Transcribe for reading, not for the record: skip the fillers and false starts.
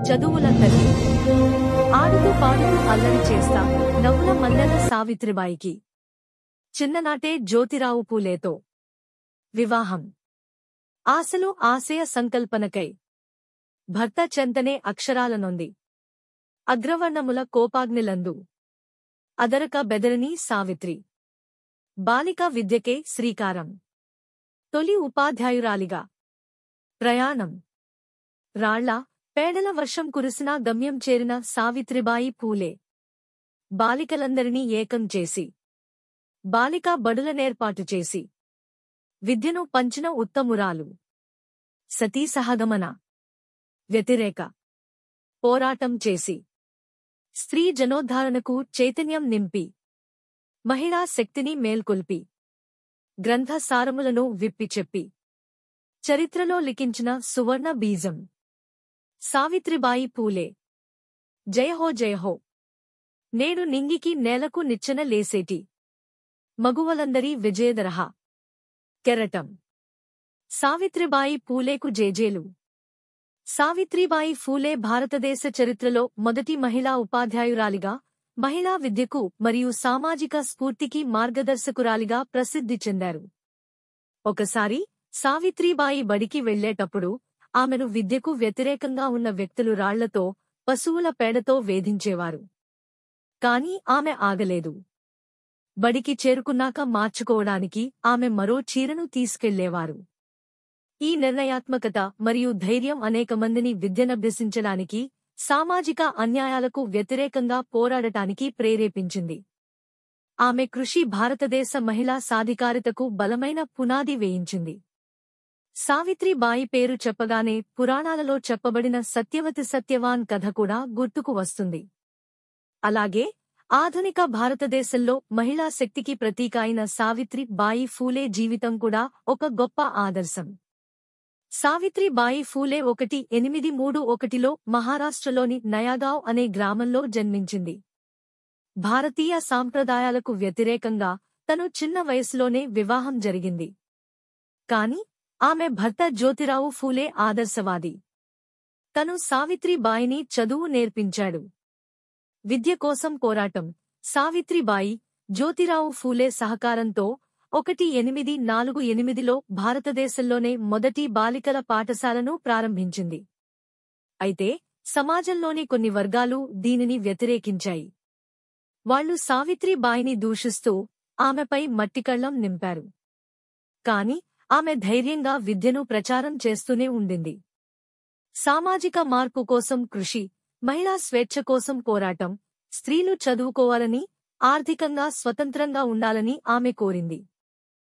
చదువుల తల్లి. ఆడుతూ పాడుతూ అల్లరి చేస్తా నవ్వుల మల్లెల సావిత్రిబాయికి చిన్ననాటే జ్యోతిరావు పూలేతో వివాహం. ఆశలు ఆశయ సంకల్పనకై భర్త చెంతనే అక్షరాలనొంది అగ్రవర్ణముల కోపాగ్నిలందు అదరక బెదరని సావిత్రి. బాలికా విద్యకే శ్రీకారం. తొలి ఉపాధ్యాయురాలిగా ప్రయాణం. రాళ్ల పేడల వర్షం కురిసినా గమ్యం చేరిన సావిత్రిబాయి పూలే బాలికలందరినీ ఏకం చేసి బాలికా బడులనేర్పాటు చేసి విద్యను పంచిన ఉత్తమురాలు. సతీ సహగమన వ్యతిరేక పోరాటం చేసి స్త్రీ జనోద్ధారణకు చైతన్యం నింపి మహిళా శక్తిని మేల్కొల్పి గ్రంథ సారములను విప్పి చెప్పి చరిత్రలో లిఖించిన సువర్ణ బీజం సావిత్రిబాయి పూలే. జయహో జయహో. నేడు నింగికి నేలకు నిచ్చెన లేసేటి మగువలందరి విజయదరహ కెరటం. సావిత్రిబాయి పూలేకు జేజేలు. సావిత్రిబాయి ఫూలే భారతదేశ చరిత్రలో మొదటి మహిళా ఉపాధ్యాయురాలిగా, మహిళా విద్యకు మరియు సామాజిక స్ఫూర్తికి మార్గదర్శకురాలిగా ప్రసిద్ధి చెందారు. ఒకసారి సావిత్రిబాయి బడికి వెళ్లేటప్పుడు ఆమెను విద్యకు వ్యతిరేకంగా ఉన్న వ్యక్తులు రాళ్లతో, పశువుల పేడతో వేధించేవారు. కాని ఆమె ఆగలేదు. బడికి చేరుకున్నాక మార్చుకోవడానికి ఆమె మరో చీరను తీసుకెళ్లేవారు. ఈ నిర్ణయాత్మకత మరియు ధైర్యం అనేక మందిని విద్యనభ్యసించడానికి, సామాజిక అన్యాయాలకు వ్యతిరేకంగా పోరాడటానికి ప్రేరేపించింది. ఆమె కృషి భారతదేశ మహిళా సాధికారితకు బలమైన పునాది వేయించింది. సావిత్రిబాయి పేరు చెప్పగానే పురాణాలలో చెప్పబడిన సత్యవతి సత్యవాన్ కథ కూడా గుర్తుకు వస్తుంది. అలాగే ఆధునిక భారతదేశంలో మహిళా శక్తికి ప్రతీక అయిన సావిత్రిబాయి ఫూలే జీవితం కూడా ఒక గొప్ప ఆదర్శం. సావిత్రిబాయి ఫూలే 1831లో మహారాష్ట్రలోని నయాగావ్ అనే గ్రామంలో జన్మించింది. భారతీయ సాంప్రదాయాలకు వ్యతిరేకంగా తను చిన్న వయసులోనే వివాహం జరిగింది. కాని ఆమె భర్త జ్యోతిరావు ఫూలే ఆదర్శవాది. తను సావిత్రిబాయిని చదువు నేర్పించాడు. విద్య కోసం పోరాటం. సావిత్రిబాయి, జ్యోతిరావు ఫూలే సహకారంతో 1848లో భారతదేశంలోనే మొదటి బాలికల పాఠశాలను ప్రారంభించింది. అయితే సమాజంలోని కొన్ని వర్గాలు దీనిని వ్యతిరేకించాయి. వాళ్లు సావిత్రిబాయిని దూషిస్తూ ఆమెపై మట్టికళ్లం నింపారు. కాని ఆమె ధైర్యంగా విద్యను ప్రచారం చేస్తూనే ఉండింది. సామాజిక మార్పు కోసం కృషి, మహిళా స్వేచ్ఛ కోసం పోరాటం, స్త్రీలు చదువుకోవాలని, ఆర్థికంగా స్వతంత్రంగా ఉండాలని ఆమె కోరింది.